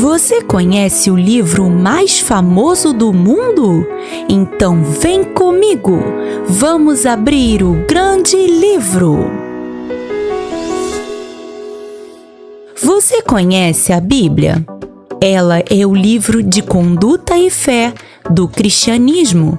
Você conhece o livro mais famoso do mundo? Então vem comigo! Vamos abrir o grande livro! Você conhece a Bíblia? Ela é o livro de conduta e fé do cristianismo.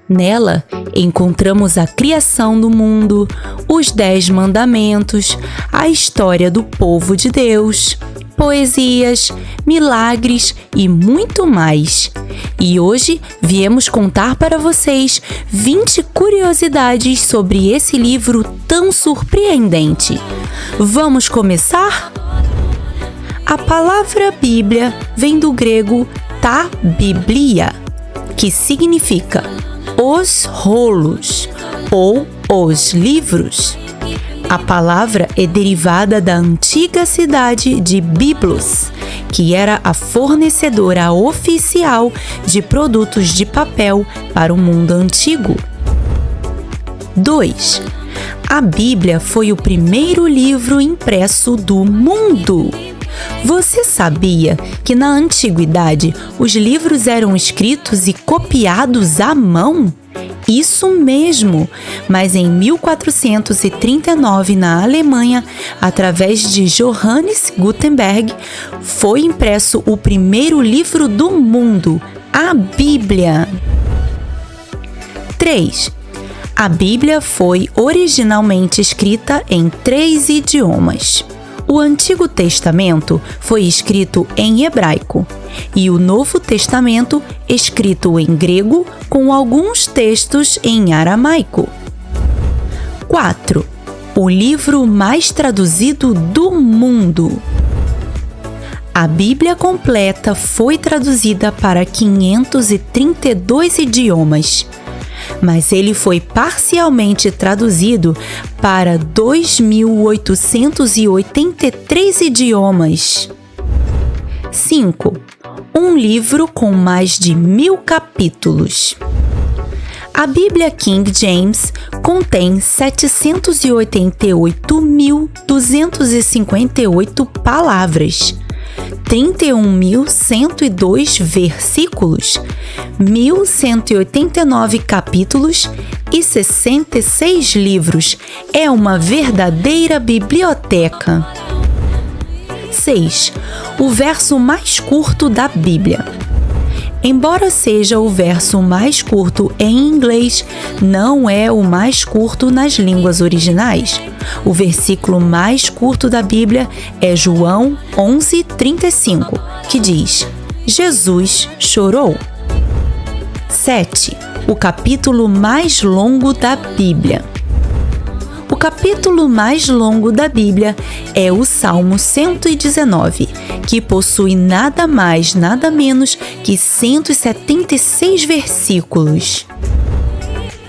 Nela, encontramos a criação do mundo, os 10 mandamentos, a história do povo de Deus, poesias, milagres e muito mais. E hoje viemos contar para vocês 20 curiosidades sobre esse livro tão surpreendente. Vamos começar? A palavra Bíblia vem do grego ta biblia, que significa os rolos ou os livros. A palavra é derivada da antiga cidade de Byblos, que era a fornecedora oficial de produtos de papel para o mundo antigo. 2. A Bíblia foi o primeiro livro impresso do mundo. Você sabia que na antiguidade os livros eram escritos e copiados à mão? Isso mesmo! Mas em 1439, na Alemanha, através de Johannes Gutenberg, foi impresso o primeiro livro do mundo, a Bíblia. 3. A Bíblia foi originalmente escrita em 3 idiomas. O Antigo Testamento foi escrito em hebraico e o Novo Testamento escrito em grego com alguns textos em aramaico. 4. O livro mais traduzido do mundo. A Bíblia completa foi traduzida para 532 idiomas. Mas ele foi parcialmente traduzido para 2.883 idiomas. 5. Um livro com mais de 1.000 capítulos. A Bíblia King James contém 788.258 palavras, 31.102 versículos, 1.189 capítulos e 66 livros. É uma verdadeira biblioteca. 6. O verso mais curto da Bíblia. Embora seja o verso mais curto em inglês, não é o mais curto nas línguas originais. O versículo mais curto da Bíblia é João 11:35, que diz: Jesus chorou. 7. O capítulo mais longo da Bíblia. O capítulo mais longo da Bíblia é o Salmo 119, que possui nada mais, nada menos que 176 versículos.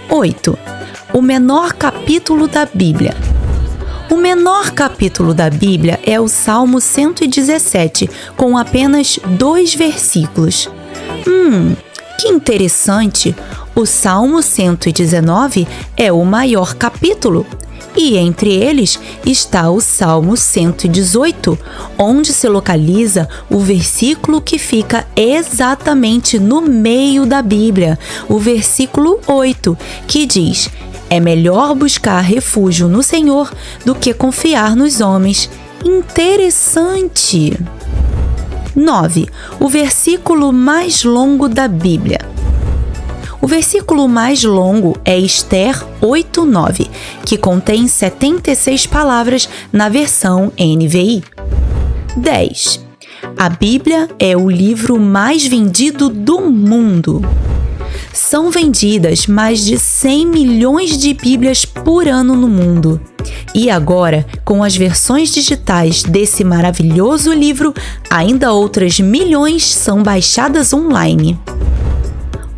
8. O menor capítulo da Bíblia. O menor capítulo da Bíblia é o Salmo 117, com apenas 2 versículos. Que interessante! O Salmo 119 é o maior capítulo. E entre eles está o Salmo 118, onde se localiza o versículo que fica exatamente no meio da Bíblia, o versículo 8, que diz: é melhor buscar refúgio no Senhor do que confiar nos homens. Interessante! 9. O versículo mais longo da Bíblia. O versículo mais longo é Esther 8:9, que contém 76 palavras na versão NVI. 10. A Bíblia é o livro mais vendido do mundo. São vendidas mais de 100 milhões de Bíblias por ano no mundo. E agora, com as versões digitais desse maravilhoso livro, ainda outras milhões são baixadas online.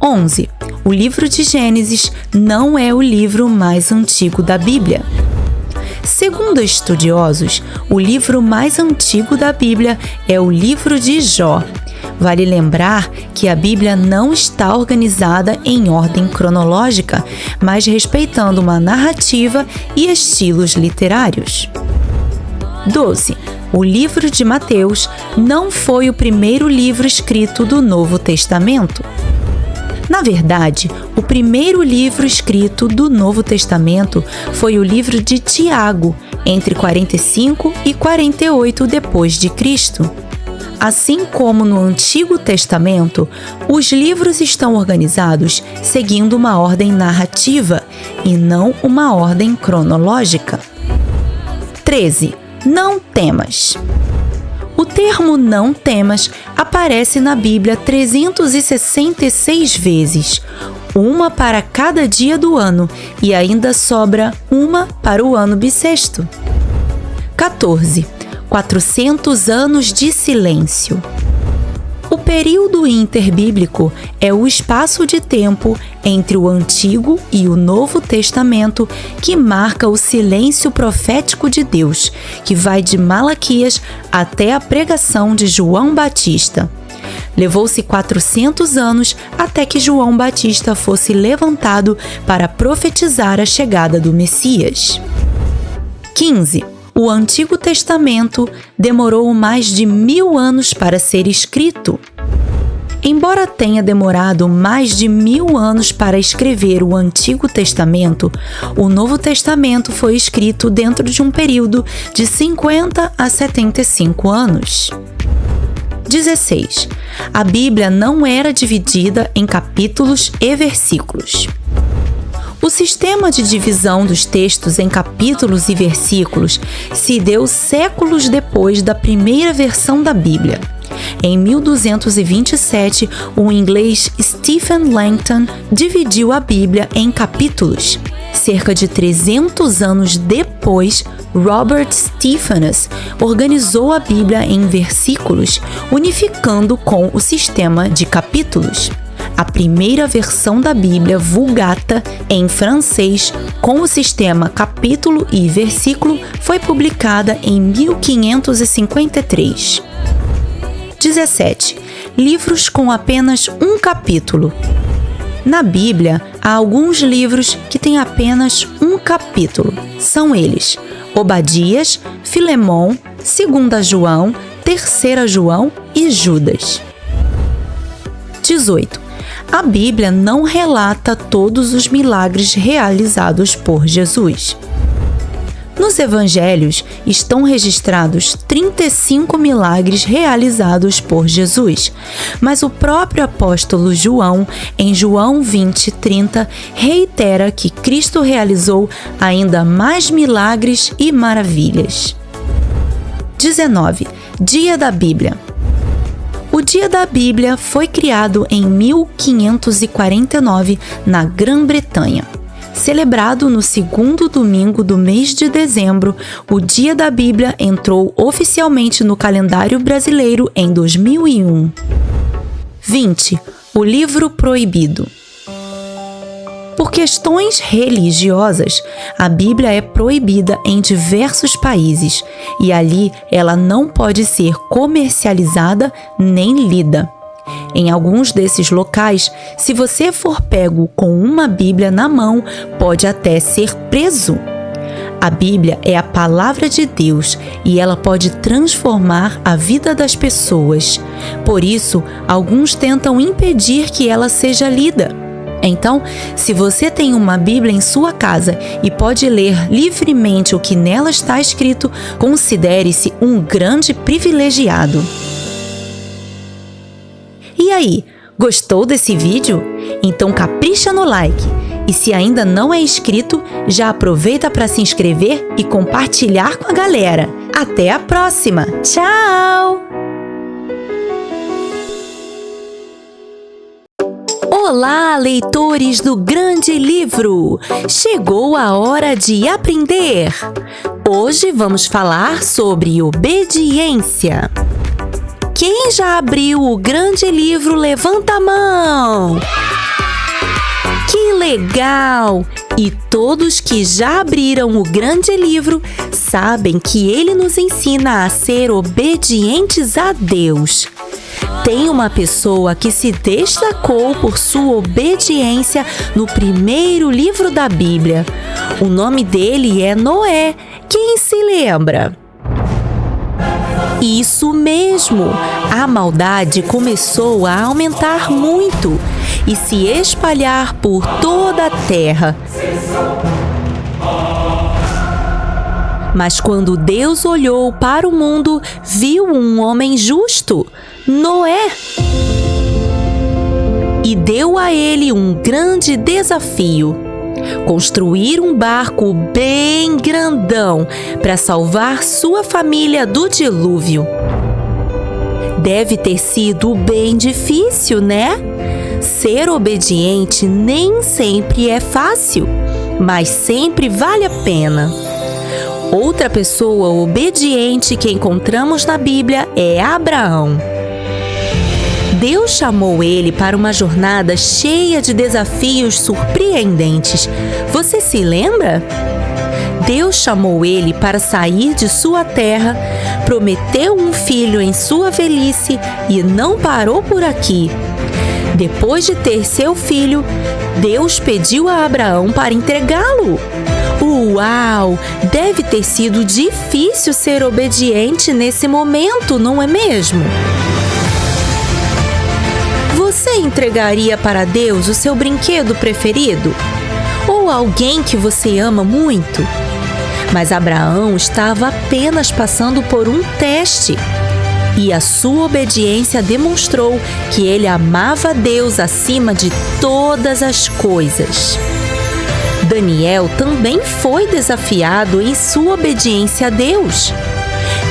11. O livro de Gênesis não é o livro mais antigo da Bíblia. Segundo estudiosos, o livro mais antigo da Bíblia é o livro de Jó. Vale lembrar que a Bíblia não está organizada em ordem cronológica, mas respeitando uma narrativa e estilos literários. 12. O livro de Mateus não foi o primeiro livro escrito do Novo Testamento. Na verdade, o primeiro livro escrito do Novo Testamento foi o livro de Tiago, entre 45 e 48 depois de Cristo. Assim como no Antigo Testamento, os livros estão organizados seguindo uma ordem narrativa e não uma ordem cronológica. 13. Não temas. O termo não temas aparece na Bíblia 366 vezes, uma para cada dia do ano, e ainda sobra uma para o ano bissexto. 14. 400 anos de silêncio. O período interbíblico é o espaço de tempo entre o Antigo e o Novo Testamento que marca o silêncio profético de Deus, que vai de Malaquias até a pregação de João Batista. Levou-se 400 anos até que João Batista fosse levantado para profetizar a chegada do Messias. 15. O Antigo Testamento demorou mais de 1000 anos para ser escrito. Embora tenha demorado mais de 1000 anos para escrever o Antigo Testamento, o Novo Testamento foi escrito dentro de um período de 50 a 75 anos. 16. A Bíblia não era dividida em capítulos e versículos. O sistema de divisão dos textos em capítulos e versículos se deu séculos depois da primeira versão da Bíblia. Em 1227, o inglês Stephen Langton dividiu a Bíblia em capítulos. Cerca de 300 anos depois, Robert Stephanus organizou a Bíblia em versículos, unificando com o sistema de capítulos. A primeira versão da Bíblia Vulgata, em francês, com o sistema capítulo e versículo, foi publicada em 1553. 17. Livros com apenas um capítulo. Na Bíblia, há alguns livros que têm apenas um capítulo. São eles: Obadias, Filemão, 2 João, 3 João e Judas. 18. A Bíblia não relata todos os milagres realizados por Jesus. Nos evangelhos estão registrados 35 milagres realizados por Jesus, mas o próprio apóstolo João, em João 20:30, reitera que Cristo realizou ainda mais milagres e maravilhas. 19. Dia da Bíblia. O Dia da Bíblia foi criado em 1549 na Grã-Bretanha. Celebrado no segundo domingo do mês de dezembro, o Dia da Bíblia entrou oficialmente no calendário brasileiro em 2001. 20. O livro proibido. Por questões religiosas, a Bíblia é proibida em diversos países e ali ela não pode ser comercializada nem lida. Em alguns desses locais, se você for pego com uma Bíblia na mão, pode até ser preso. A Bíblia é a palavra de Deus e ela pode transformar a vida das pessoas. Por isso, alguns tentam impedir que ela seja lida. Então, se você tem uma Bíblia em sua casa e pode ler livremente o que nela está escrito, considere-se um grande privilegiado. E aí, gostou desse vídeo? Então capricha no like. E se ainda não é inscrito, já aproveita para se inscrever e compartilhar com a galera. Até a próxima! Tchau! Olá, leitores do Grande Livro! Chegou a hora de aprender! Hoje vamos falar sobre obediência. Quem já abriu o Grande Livro, levanta a mão! Que legal! E todos que já abriram o Grande Livro sabem que ele nos ensina a ser obedientes a Deus. Tem uma pessoa que se destacou por sua obediência no primeiro livro da Bíblia. O nome dele é Noé. Quem se lembra? Isso mesmo! A maldade começou a aumentar muito e se espalhar por toda a terra. Mas quando Deus olhou para o mundo, viu um homem justo, Noé, e deu a ele um grande desafio: construir um barco bem grandão para salvar sua família do dilúvio. Deve ter sido bem difícil, né? Ser obediente nem sempre é fácil, mas sempre vale a pena. Outra pessoa obediente que encontramos na Bíblia é Abraão. Deus chamou ele para uma jornada cheia de desafios surpreendentes. Você se lembra? Deus chamou ele para sair de sua terra, prometeu um filho em sua velhice e não parou por aqui. Depois de ter seu filho, Deus pediu a Abraão para entregá-lo. Uau! Deve ter sido difícil ser obediente nesse momento, não é mesmo? Você entregaria para Deus o seu brinquedo preferido? Ou alguém que você ama muito? Mas Abraão estava apenas passando por um teste. E a sua obediência demonstrou que ele amava Deus acima de todas as coisas. Daniel também foi desafiado em sua obediência a Deus.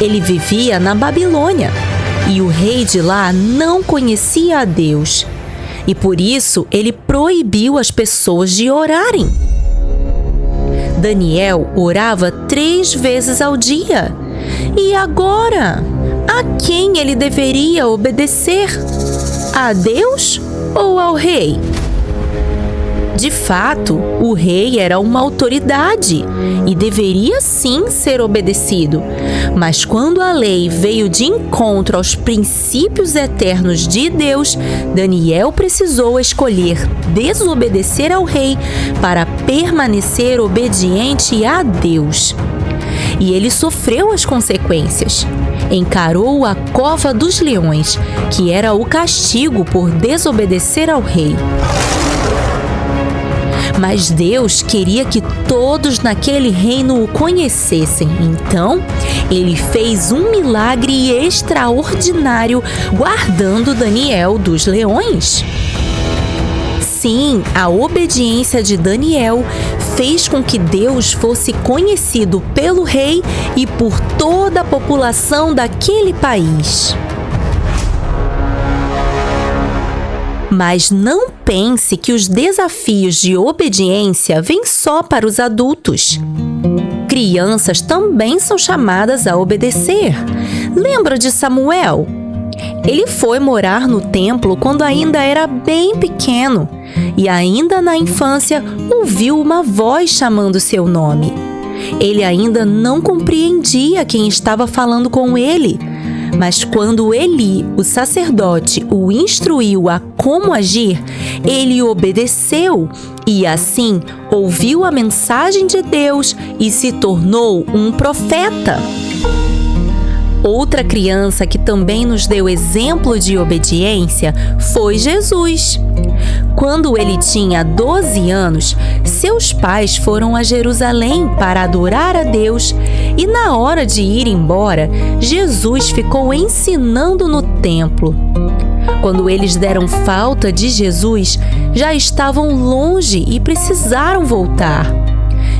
Ele vivia na Babilônia e o rei de lá não conhecia a Deus. E por isso ele proibiu as pessoas de orarem. Daniel orava 3 vezes ao dia. E agora? A quem ele deveria obedecer? A Deus ou ao rei? De fato, o rei era uma autoridade e deveria sim ser obedecido. Mas quando a lei veio de encontro aos princípios eternos de Deus, Daniel precisou escolher desobedecer ao rei para permanecer obediente a Deus. E ele sofreu as consequências. Encarou a cova dos leões, que era o castigo por desobedecer ao rei. Mas Deus queria que todos naquele reino o conhecessem. Então, ele fez um milagre extraordinário guardando Daniel dos leões. Sim, a obediência de Daniel fez com que Deus fosse conhecido pelo rei e por toda a população daquele país. Mas não pense que os desafios de obediência vêm só para os adultos. Crianças também são chamadas a obedecer. Lembra de Samuel? Ele foi morar no templo quando ainda era bem pequeno e ainda na infância ouviu uma voz chamando seu nome. Ele ainda não compreendia quem estava falando com ele. Mas quando Eli, o sacerdote, o instruiu a como agir, ele obedeceu e assim ouviu a mensagem de Deus e se tornou um profeta. Outra criança que também nos deu exemplo de obediência foi Jesus. Quando ele tinha 12 anos, seus pais foram a Jerusalém para adorar a Deus e na hora de ir embora, Jesus ficou ensinando no templo. Quando eles deram falta de Jesus, já estavam longe e precisaram voltar.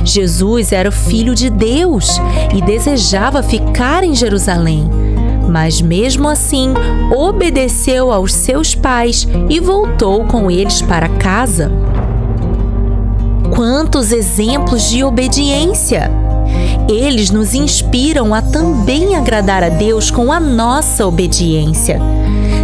Jesus era o Filho de Deus e desejava ficar em Jerusalém. Mas mesmo assim, obedeceu aos seus pais e voltou com eles para casa. Quantos exemplos de obediência! Eles nos inspiram a também agradar a Deus com a nossa obediência.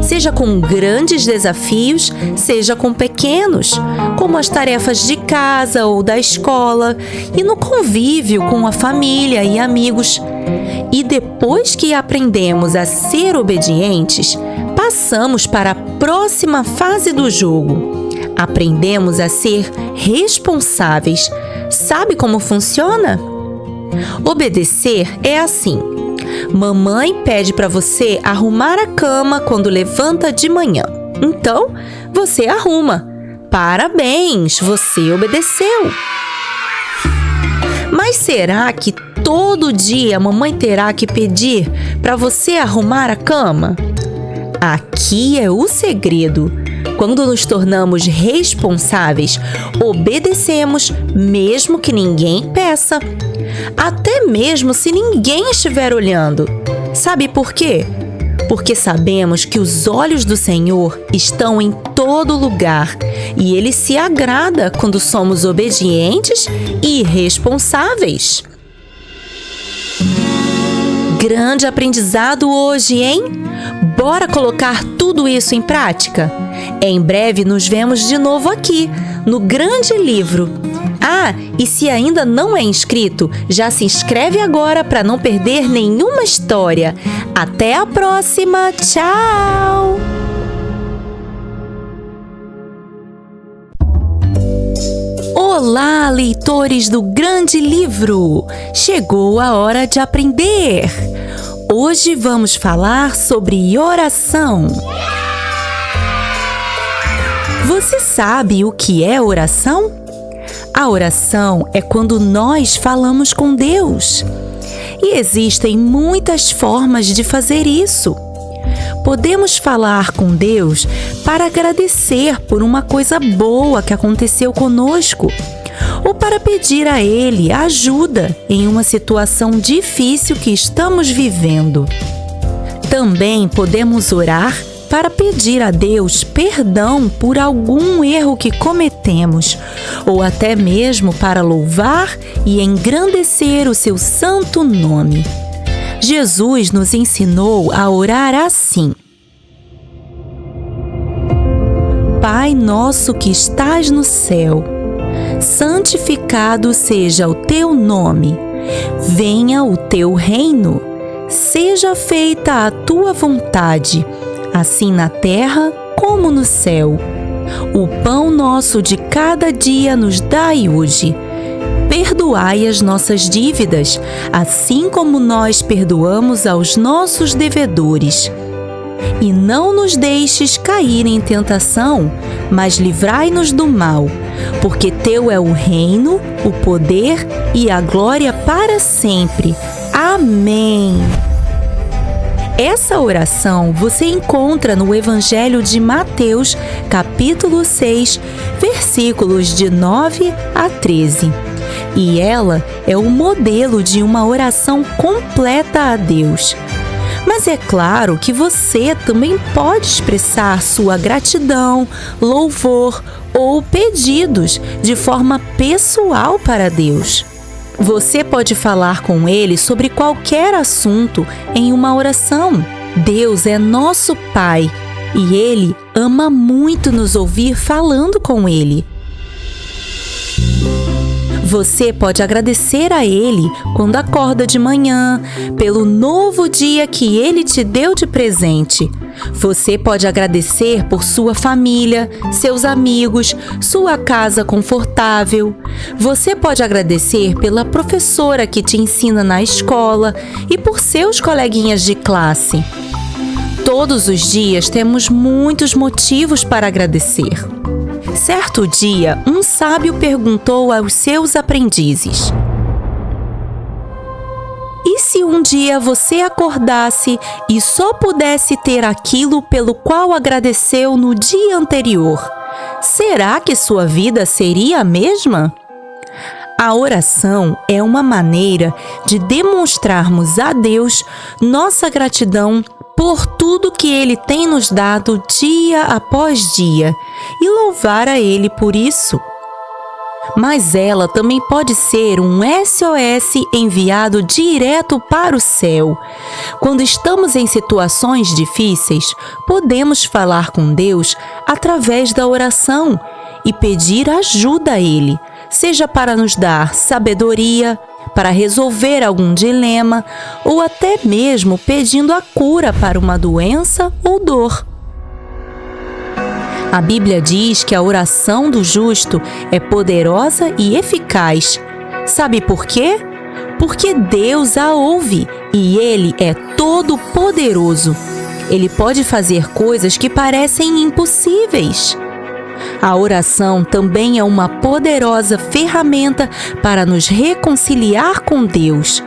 Seja com grandes desafios, seja com pequenos, como as tarefas de casa ou da escola, e no convívio com a família e amigos. E depois que aprendemos a ser obedientes, passamos para a próxima fase do jogo. Aprendemos a ser responsáveis. Sabe como funciona? Obedecer é assim. Mamãe pede para você arrumar a cama quando levanta de manhã. Então, você arruma. Parabéns, você obedeceu. Mas será que todo dia a mamãe terá que pedir para você arrumar a cama? Aqui é o segredo. Quando nos tornamos responsáveis, obedecemos mesmo que ninguém peça. Até mesmo se ninguém estiver olhando. Sabe por quê? Porque sabemos que os olhos do Senhor estão em todo lugar e Ele se agrada quando somos obedientes e responsáveis. Grande aprendizado hoje, hein? Bora colocar tudo isso em prática? Em breve nos vemos de novo aqui, no Grande Livro. Ah, e se ainda não é inscrito, já se inscreve agora para não perder nenhuma história. Até a próxima! Tchau! Olá, leitores do Grande Livro! Chegou a hora de aprender! Hoje vamos falar sobre oração. Você sabe o que é oração? A oração é quando nós falamos com Deus. E existem muitas formas de fazer isso. Podemos falar com Deus para agradecer por uma coisa boa que aconteceu conosco, ou para pedir a Ele ajuda em uma situação difícil que estamos vivendo. Também podemos orar para pedir a Deus perdão por algum erro que cometemos, ou até mesmo para louvar e engrandecer o seu santo nome. Jesus nos ensinou a orar assim: Pai nosso que estás no céu, santificado seja o teu nome. Venha o teu reino. Seja feita a tua vontade, assim na terra como no céu. O pão nosso de cada dia nos dai hoje. Perdoai as nossas dívidas, assim como nós perdoamos aos nossos devedores. E não nos deixes cair em tentação, mas livrai-nos do mal, porque teu é o reino, o poder e a glória para sempre. Amém. Essa oração você encontra no Evangelho de Mateus, capítulo 6, versículos de 9 a 13. E ela é o modelo de uma oração completa a Deus. Mas é claro que você também pode expressar sua gratidão, louvor ou pedidos de forma pessoal para Deus. Você pode falar com Ele sobre qualquer assunto em uma oração. Deus é nosso Pai e Ele ama muito nos ouvir falando com Ele. Você pode agradecer a Ele quando acorda de manhã, pelo novo dia que Ele te deu de presente. Você pode agradecer por sua família, seus amigos, sua casa confortável. Você pode agradecer pela professora que te ensina na escola e por seus coleguinhas de classe. Todos os dias temos muitos motivos para agradecer. Certo dia, um sábio perguntou aos seus aprendizes: e se um dia você acordasse e só pudesse ter aquilo pelo qual agradeceu no dia anterior, será que sua vida seria a mesma? A oração é uma maneira de demonstrarmos a Deus nossa gratidão por tudo que Ele tem nos dado dia após dia e louvar a Ele por isso. Mas ela também pode ser um SOS enviado direto para o céu. Quando estamos em situações difíceis, podemos falar com Deus através da oração e pedir ajuda a Ele, seja para nos dar sabedoria, para resolver algum dilema ou até mesmo pedindo a cura para uma doença ou dor. A Bíblia diz que a oração do justo é poderosa e eficaz. Sabe por quê? porque Deus a ouve e Ele é todo-poderoso. Ele pode fazer coisas que parecem impossíveis. A oração também é uma poderosa ferramenta para nos reconciliar com Deus.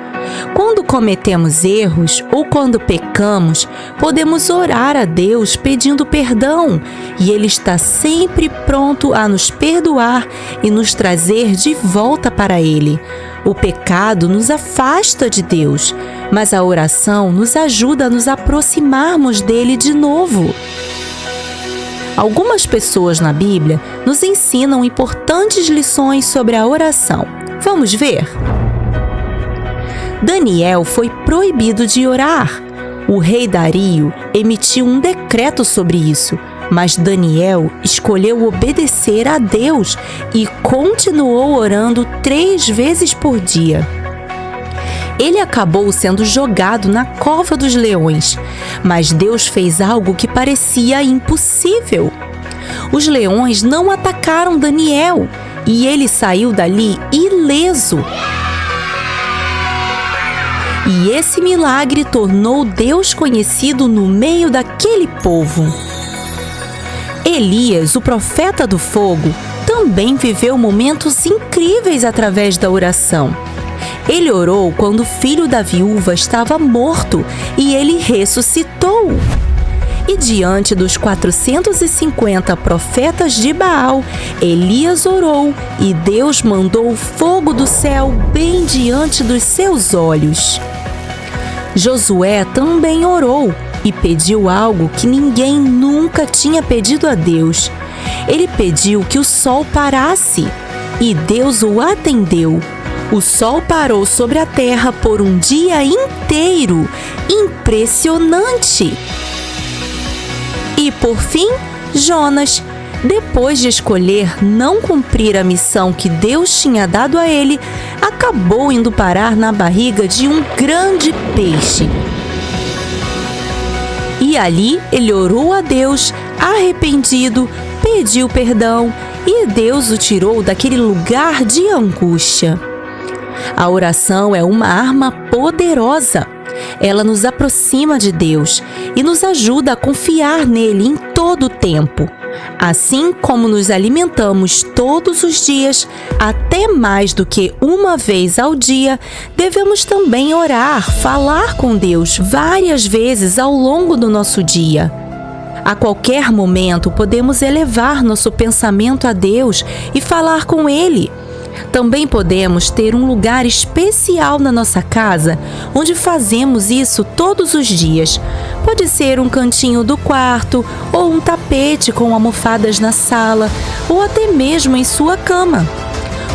Quando cometemos erros ou quando pecamos, podemos orar a Deus pedindo perdão, e Ele está sempre pronto a nos perdoar e nos trazer de volta para Ele. O pecado nos afasta de Deus, mas a oração nos ajuda a nos aproximarmos dele de novo. Algumas pessoas na Bíblia nos ensinam importantes lições sobre a oração. Vamos ver? Daniel foi proibido de orar. O rei Dario emitiu um decreto sobre isso, mas Daniel escolheu obedecer a Deus e continuou orando 3 vezes por dia. Ele acabou sendo jogado na cova dos leões, mas Deus fez algo que parecia impossível. Os leões não atacaram Daniel e ele saiu dali ileso. E esse milagre tornou Deus conhecido no meio daquele povo. Elias, o profeta do fogo, também viveu momentos incríveis através da oração. Ele orou quando o filho da viúva estava morto e ele ressuscitou. E diante dos 450 profetas de Baal, Elias orou e Deus mandou fogo do céu bem diante dos seus olhos. Josué também orou e pediu algo que ninguém nunca tinha pedido a Deus. Ele pediu que o sol parasse e Deus o atendeu. O sol parou sobre a terra por um dia inteiro. Impressionante! E por fim, Jonas, depois de escolher não cumprir a missão que Deus tinha dado a ele, acabou indo parar na barriga de um grande peixe. E ali ele orou a Deus, arrependido, pediu perdão e Deus o tirou daquele lugar de angústia. A oração é uma arma poderosa. Ela nos aproxima de Deus e nos ajuda a confiar nele em todo o tempo. Assim como nos alimentamos todos os dias, até mais do que uma vez ao dia, devemos também orar, falar com Deus várias vezes ao longo do nosso dia. A qualquer momento podemos elevar nosso pensamento a Deus e falar com Ele. Também podemos ter um lugar especial na nossa casa, onde fazemos isso todos os dias. Pode ser um cantinho do quarto, ou um tapete com almofadas na sala, ou até mesmo em sua cama.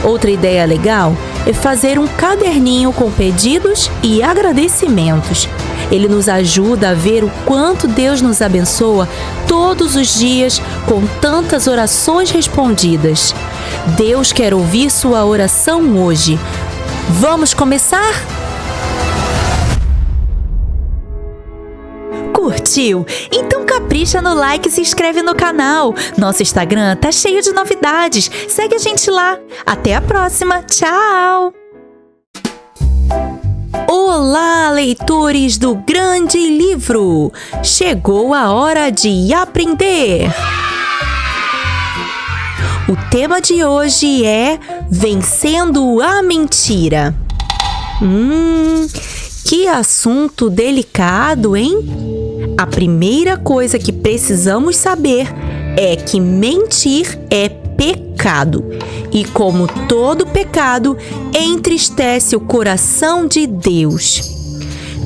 Outra ideia legal é fazer um caderninho com pedidos e agradecimentos. Ele nos ajuda a ver o quanto Deus nos abençoa todos os dias com tantas orações respondidas. Deus quer ouvir sua oração hoje. Vamos começar? Curtiu? Então capricha no like e se inscreve no canal. Nosso Instagram tá cheio de novidades. Segue a gente lá. Até a próxima. Tchau! Olá, leitores do Grande Livro! Chegou a hora de aprender! O tema de hoje é Vencendo a Mentira. Que assunto delicado, hein? A primeira coisa que precisamos saber é que mentir é pecado. E como todo pecado, entristece o coração de Deus.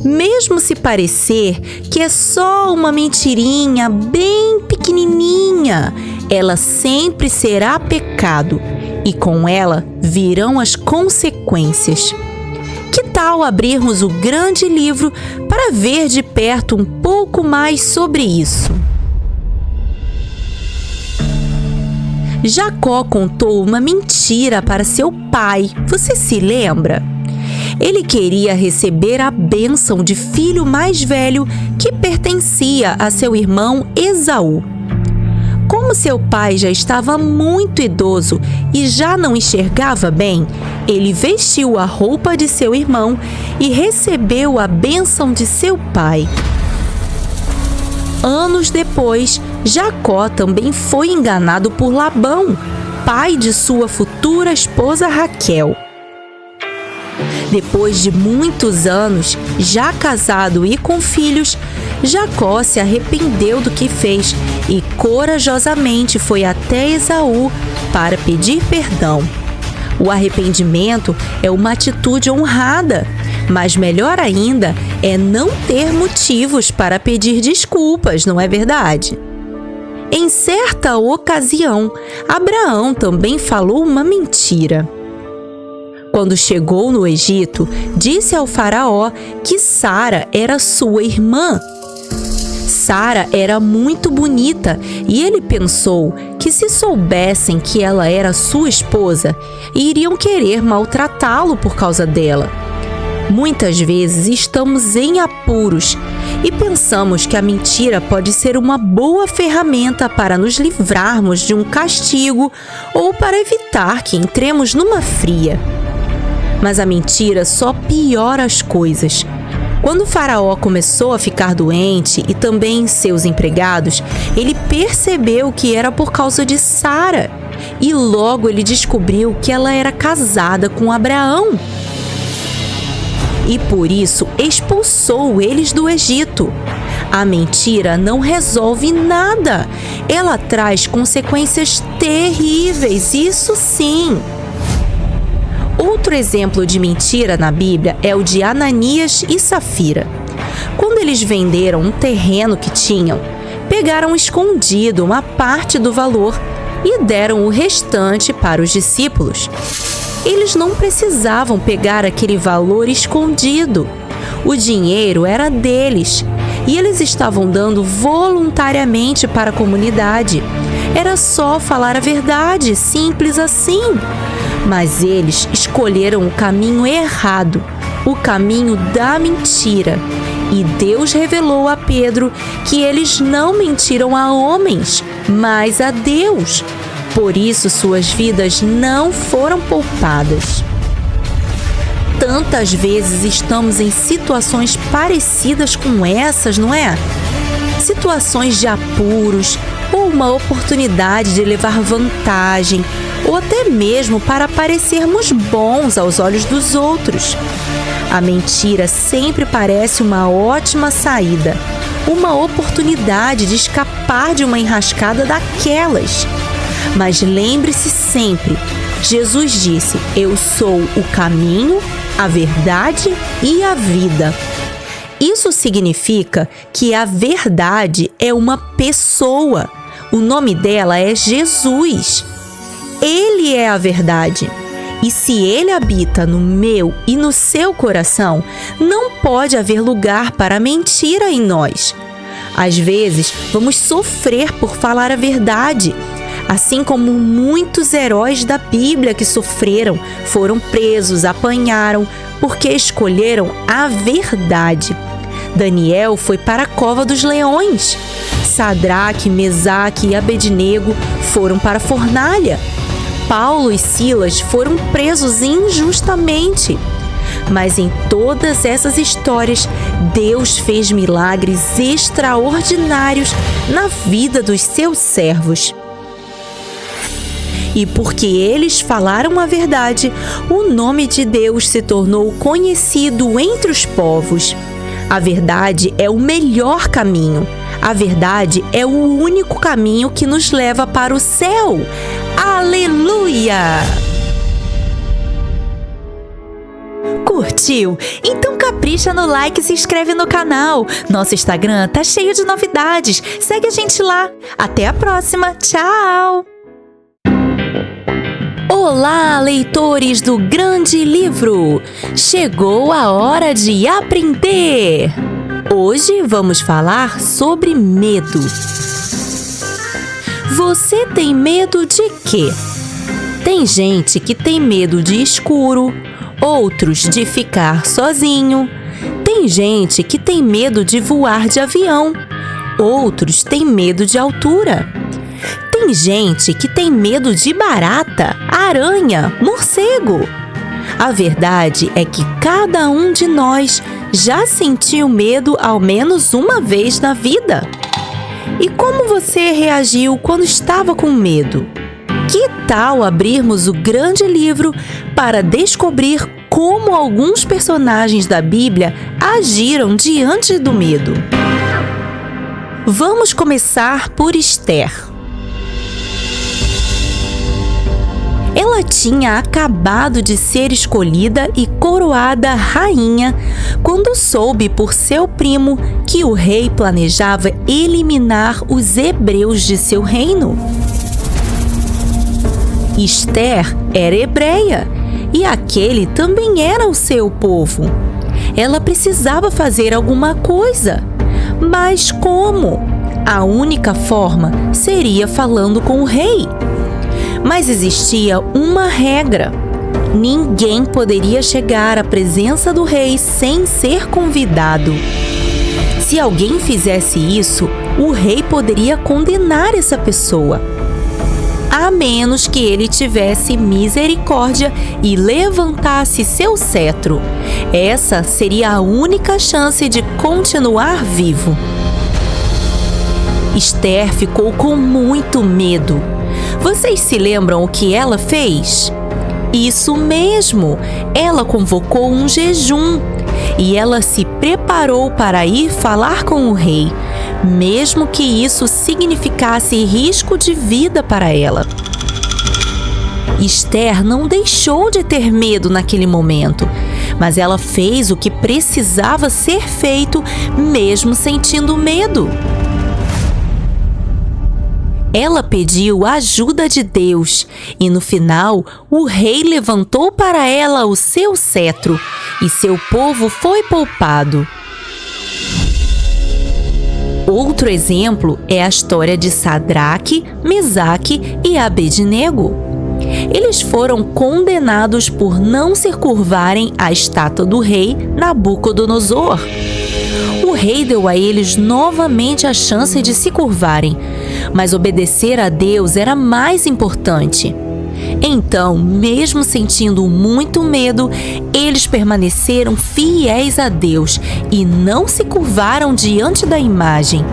Mesmo se parecer que é só uma mentirinha bem pequenininha, ela sempre será pecado e com ela virão as consequências. Que tal abrirmos o Grande Livro para ver de perto um pouco mais sobre isso? Jacó contou uma mentira para seu pai. Você se lembra? Ele queria receber a bênção de filho mais velho que pertencia a seu irmão Esaú. Como seu pai já estava muito idoso e já não enxergava bem, ele vestiu a roupa de seu irmão e recebeu a bênção de seu pai. Anos depois, Jacó também foi enganado por Labão, pai de sua futura esposa Raquel. Depois de muitos anos, já casado e com filhos, Jacó se arrependeu do que fez e corajosamente foi até Esaú para pedir perdão. O arrependimento é uma atitude honrada, mas melhor ainda é não ter motivos para pedir desculpas, não é verdade? Em certa ocasião, Abraão também falou uma mentira. Quando chegou no Egito, disse ao faraó que Sara era sua irmã. Sara era muito bonita e ele pensou que se soubessem que ela era sua esposa, iriam querer maltratá-lo por causa dela. Muitas vezes estamos em apuros e pensamos que a mentira pode ser uma boa ferramenta para nos livrarmos de um castigo ou para evitar que entremos numa fria. Mas a mentira só piora as coisas. Quando o faraó começou a ficar doente e também seus empregados, ele percebeu que era por causa de Sara e logo ele descobriu que ela era casada com Abraão. E por isso expulsou eles do Egito. A mentira não resolve nada. Ela traz consequências terríveis, isso sim. Outro exemplo de mentira na Bíblia é o de Ananias e Safira. Quando eles venderam um terreno que tinham, pegaram escondido uma parte do valor e deram o restante para os discípulos. Eles não precisavam pegar aquele valor escondido. O dinheiro era deles e eles estavam dando voluntariamente para a comunidade. Era só falar a verdade, simples assim. Mas eles escolheram o caminho errado, o caminho da mentira. E Deus revelou a Pedro que eles não mentiram a homens, mas a Deus. Por isso, suas vidas não foram poupadas. Tantas vezes estamos em situações parecidas com essas, não é? Situações de apuros, ou uma oportunidade de levar vantagem, ou até mesmo para parecermos bons aos olhos dos outros. A mentira sempre parece uma ótima saída, uma oportunidade de escapar de uma enrascada daquelas. Mas lembre-se sempre, Jesus disse: "Eu sou o caminho, a verdade e a vida." Isso significa que a verdade é uma pessoa. O nome dela é Jesus. Ele é a verdade. E se Ele habita no meu e no seu coração, não pode haver lugar para a mentira em nós. Às vezes, vamos sofrer por falar a verdade, assim como muitos heróis da Bíblia que sofreram, foram presos, apanharam, porque escolheram a verdade. Daniel foi para a cova dos leões. Sadraque, Mesaque e Abednego foram para a fornalha. Paulo e Silas foram presos injustamente. Mas em todas essas histórias, Deus fez milagres extraordinários na vida dos seus servos. E porque eles falaram a verdade, o nome de Deus se tornou conhecido entre os povos. A verdade é o melhor caminho. A verdade é o único caminho que nos leva para o céu. Aleluia! Curtiu? Então capricha no like e se inscreve no canal. Nosso Instagram tá cheio de novidades. Segue a gente lá. Até a próxima. Tchau! Olá, leitores do Grande Livro! Chegou a hora de aprender! Hoje vamos falar sobre medo. Você tem medo de quê? Tem gente que tem medo de escuro, outros de ficar sozinho. Tem gente que tem medo de voar de avião, outros têm medo de altura. Tem gente que tem medo de barata, aranha, morcego. A verdade é que cada um de nós já sentiu medo ao menos uma vez na vida. E como você reagiu quando estava com medo? Que tal abrirmos o grande livro para descobrir como alguns personagens da Bíblia agiram diante do medo? Vamos começar por Esther. Ela tinha acabado de ser escolhida e coroada rainha quando soube por seu primo que o rei planejava eliminar os hebreus de seu reino. Esther era hebreia e aquele também era o seu povo. Ela precisava fazer alguma coisa. Mas como? A única forma seria falando com o rei. Mas existia uma regra: ninguém poderia chegar à presença do rei sem ser convidado. Se alguém fizesse isso, o rei poderia condenar essa pessoa, a menos que ele tivesse misericórdia e levantasse seu cetro. Essa seria a única chance de continuar vivo. Esther ficou com muito medo. Vocês se lembram o que ela fez? Isso mesmo! Ela convocou um jejum e ela se preparou para ir falar com o rei, mesmo que isso significasse risco de vida para ela. Esther não deixou de ter medo naquele momento, mas ela fez o que precisava ser feito, mesmo sentindo medo. Ela pediu a ajuda de Deus e, no final, o rei levantou para ela o seu cetro e seu povo foi poupado. Outro exemplo é a história de Sadraque, Mesaque e Abednego. Eles foram condenados por não se curvarem à estátua do rei Nabucodonosor. O rei deu a eles novamente a chance de se curvarem, mas obedecer a Deus era mais importante. Então, mesmo sentindo muito medo, eles permaneceram fiéis a Deus e não se curvaram diante da imagem.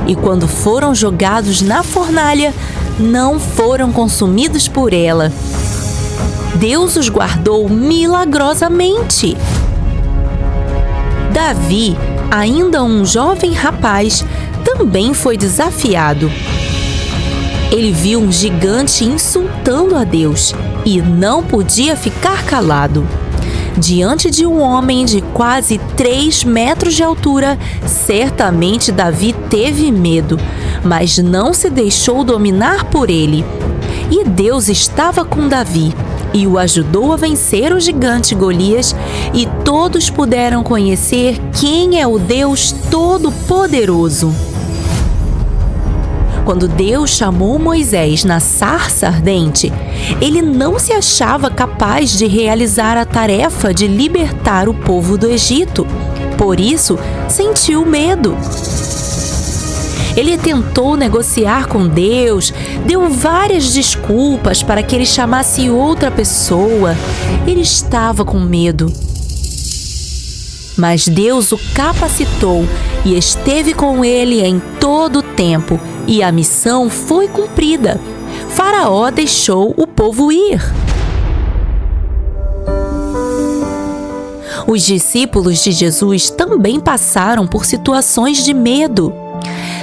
E quando foram jogados na fornalha, não foram consumidos por ela. Deus os guardou milagrosamente. Davi, ainda um jovem rapaz, também foi desafiado. Ele viu um gigante insultando a Deus e não podia ficar calado. Diante de um homem de quase 3 metros de altura, certamente Davi teve medo, mas não se deixou dominar por ele. E Deus estava com Davi e o ajudou a vencer o gigante Golias, e todos puderam conhecer quem é o Deus Todo-Poderoso. Quando Deus chamou Moisés na sarça ardente, ele não se achava capaz de realizar a tarefa de libertar o povo do Egito. Por isso, sentiu medo. Ele tentou negociar com Deus, deu várias desculpas para que ele chamasse outra pessoa. Ele estava com medo. Mas Deus o capacitou e esteve com ele em todo o tempo, e a missão foi cumprida. Faraó deixou o povo ir. Os discípulos de Jesus também passaram por situações de medo.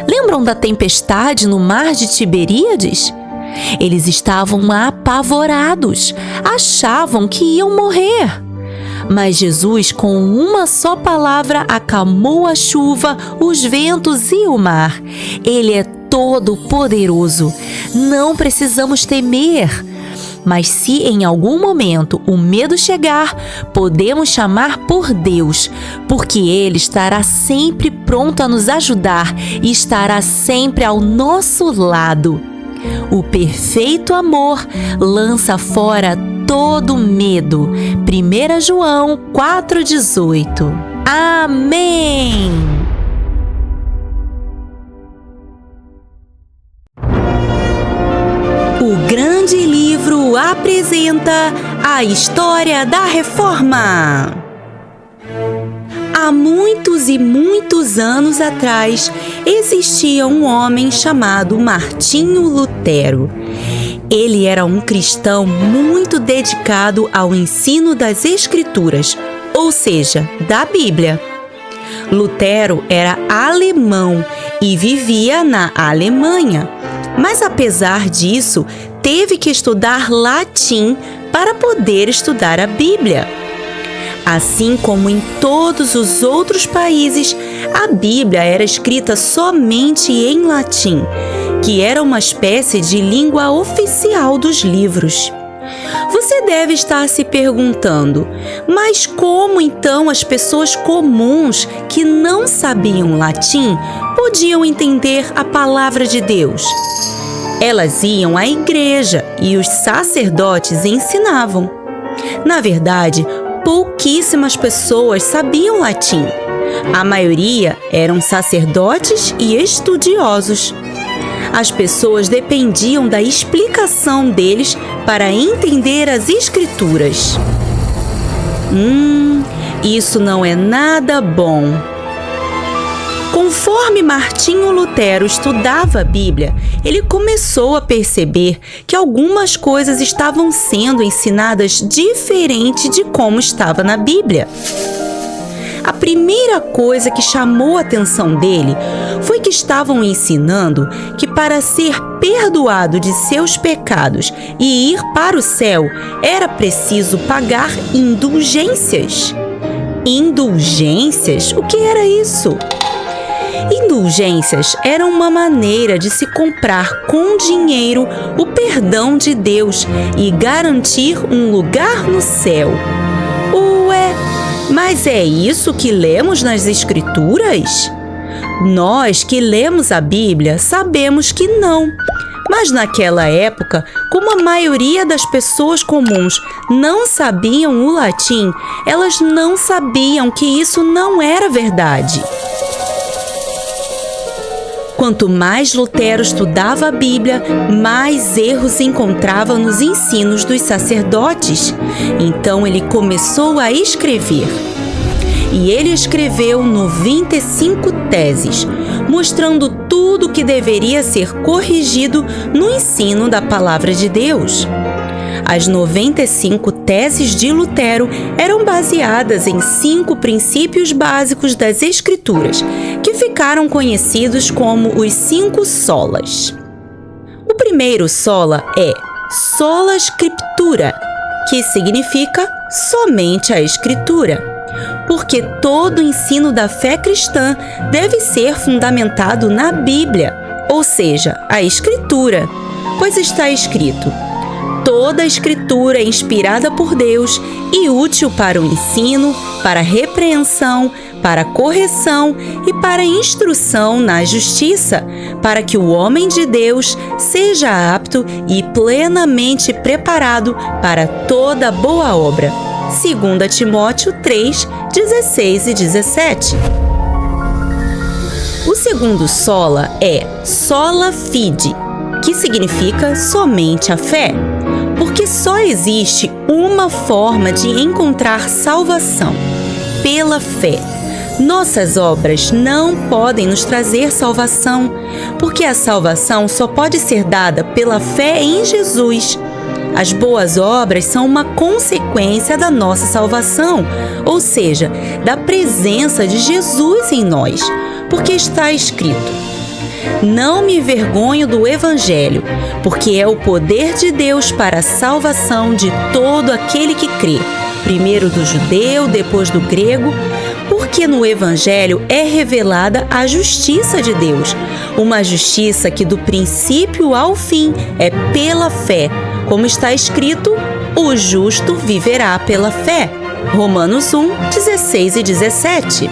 Lembram da tempestade no mar de Tiberíades? Eles estavam apavorados, achavam que iam morrer. Mas Jesus, com uma só palavra, acalmou a chuva, os ventos e o mar. Ele é todo-poderoso. Não precisamos temer. Mas se em algum momento o medo chegar, podemos chamar por Deus, porque Ele estará sempre pronto a nos ajudar e estará sempre ao nosso lado. O perfeito amor lança fora todo medo. 1 João 4,18. Amém! apresenta a história da Reforma. Há muitos e muitos anos atrás, existia um homem chamado Martinho Lutero. Ele era um cristão muito dedicado ao ensino das Escrituras, ou seja, da Bíblia. Lutero era alemão e vivia na Alemanha, mas apesar disso, teve que estudar latim para poder estudar a Bíblia. Assim como em todos os outros países, a Bíblia era escrita somente em latim, que era uma espécie de língua oficial dos livros. Você deve estar se perguntando, mas como então as pessoas comuns que não sabiam latim podiam entender a palavra de Deus? Elas iam à igreja e os sacerdotes ensinavam. Na verdade, pouquíssimas pessoas sabiam latim. A maioria eram sacerdotes e estudiosos. As pessoas dependiam da explicação deles para entender as Escrituras. Isso não é nada bom. Conforme Martinho Lutero estudava a Bíblia, ele começou a perceber que algumas coisas estavam sendo ensinadas diferente de como estava na Bíblia. A primeira coisa que chamou a atenção dele foi que estavam ensinando que para ser perdoado de seus pecados e ir para o céu, era preciso pagar indulgências. Indulgências? O que era isso? Indulgências eram uma maneira de se comprar com dinheiro o perdão de Deus e garantir um lugar no céu. Ué, mas é isso que lemos nas Escrituras? Nós que lemos a Bíblia sabemos que não. Mas naquela época, como a maioria das pessoas comuns não sabiam o latim, elas não sabiam que isso não era verdade. Quanto mais Lutero estudava a Bíblia, mais erros encontrava nos ensinos dos sacerdotes. Então ele começou a escrever. E ele escreveu 95 teses, mostrando tudo o que deveria ser corrigido no ensino da Palavra de Deus. As 95 teses de Lutero eram baseadas em 5 princípios básicos das Escrituras, que ficaram conhecidos como os 5 solas. O primeiro sola é sola scriptura, que significa somente a Escritura, porque todo o ensino da fé cristã deve ser fundamentado na Bíblia, ou seja, a Escritura, pois está escrito: toda a Escritura é inspirada por Deus e útil para o ensino, para a repreensão, para a correção e para a instrução na justiça, para que o homem de Deus seja apto e plenamente preparado para toda boa obra. 2 Timóteo 3, 16 e 17. O segundo sola é sola fide, que significa somente a fé, porque só existe uma forma de encontrar salvação: pela fé. Nossas obras não podem nos trazer salvação, porque a salvação só pode ser dada pela fé em Jesus. As boas obras são uma consequência da nossa salvação, ou seja, da presença de Jesus em nós, porque está escrito: não me envergonho do Evangelho, porque é o poder de Deus para a salvação de todo aquele que crê, primeiro do judeu, depois do grego, porque no Evangelho é revelada a justiça de Deus, uma justiça que do princípio ao fim é pela fé, como está escrito: o justo viverá pela fé. Romanos 1, 16 e 17.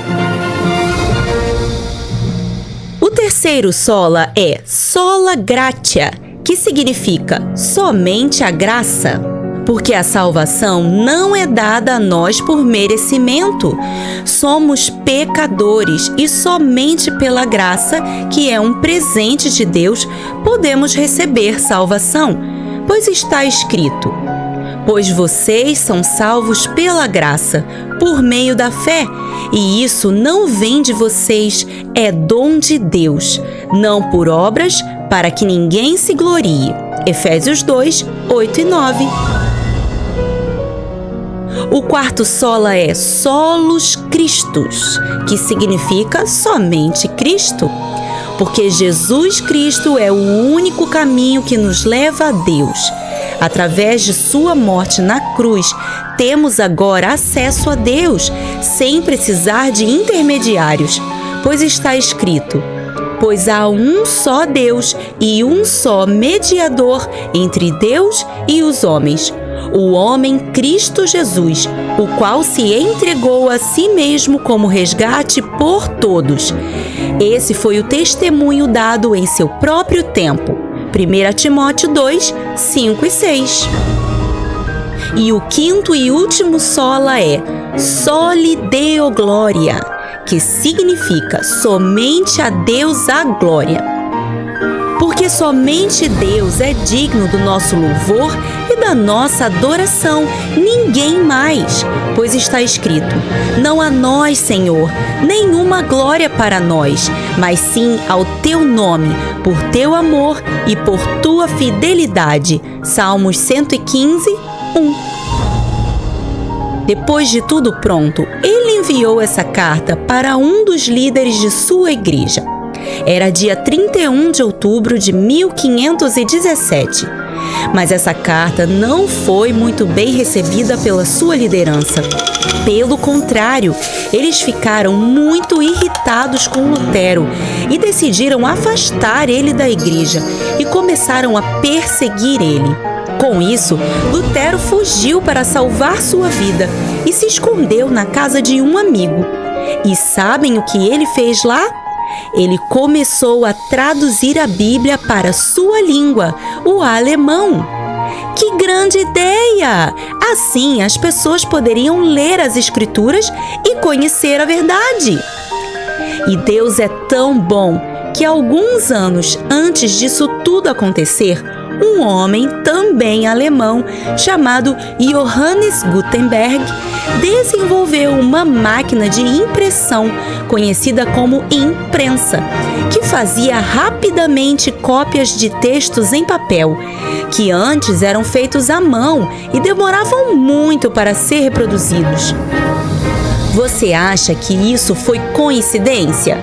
O terceiro sola é sola gratia, que significa somente a graça, porque a salvação não é dada a nós por merecimento. Somos pecadores e somente pela graça, que é um presente de Deus, podemos receber salvação, pois está escrito: pois vocês são salvos pela graça, por meio da fé. E isso não vem de vocês, é dom de Deus, não por obras, para que ninguém se glorie. Efésios 2, 8 e 9. O quarto sola é Solus Christus, que significa somente Cristo, porque Jesus Cristo é o único caminho que nos leva a Deus. Através de sua morte na cruz, temos agora acesso a Deus, sem precisar de intermediários, pois está escrito: pois há um só Deus e um só mediador entre Deus e os homens, o homem Cristo Jesus, o qual se entregou a si mesmo como resgate por todos. Esse foi o testemunho dado em seu próprio tempo. 1 Timóteo 2, 5 e 6. E o quinto e último sola é Soli Deo Gloria, que significa somente a Deus a glória. Porque somente Deus é digno do nosso louvor e da nossa adoração, ninguém mais. Pois está escrito: não a nós, Senhor, nenhuma glória para nós, mas sim ao teu nome, por teu amor e por tua fidelidade. Salmos 115, 1. Depois de tudo pronto, ele enviou essa carta para um dos líderes de sua igreja. Era dia 31 de outubro de 1517. Mas essa carta não foi muito bem recebida pela sua liderança. Pelo contrário, eles ficaram muito irritados com Lutero e decidiram afastar ele da igreja e começaram a perseguir ele. Com isso, Lutero fugiu para salvar sua vida e se escondeu na casa de um amigo. E sabem o que ele fez lá? Ele começou a traduzir a Bíblia para sua língua, o alemão. Que grande ideia! Assim, as pessoas poderiam ler as Escrituras e conhecer a verdade. E Deus é tão bom que alguns anos antes disso tudo acontecer, um homem também alemão chamado Johannes Gutenberg desenvolveu uma máquina de impressão conhecida como imprensa, que fazia rapidamente cópias de textos em papel, que antes eram feitos à mão e demoravam muito para ser reproduzidos. Você acha que isso foi coincidência?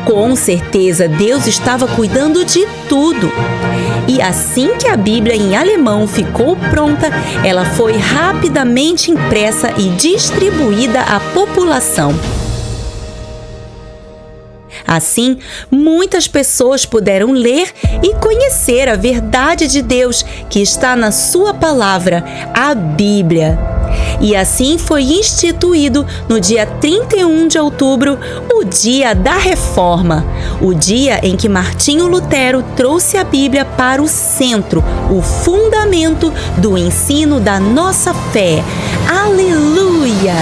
Com certeza Deus estava cuidando de tudo. E assim que a Bíblia em alemão ficou pronta, ela foi rapidamente impressa e distribuída à população. Assim, muitas pessoas puderam ler e conhecer a verdade de Deus que está na sua palavra, a Bíblia. E assim foi instituído no dia 31 de outubro o Dia da Reforma, o dia em que Martinho Lutero trouxe a Bíblia para o centro, o fundamento do ensino da nossa fé. Aleluia!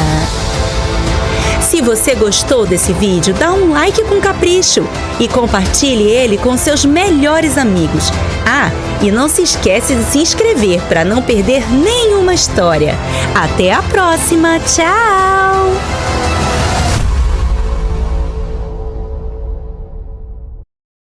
Se você gostou desse vídeo, dá um like com capricho e compartilhe ele com seus melhores amigos. Ah, e não se esquece de se inscrever para não perder nenhuma história. Até a próxima! Tchau!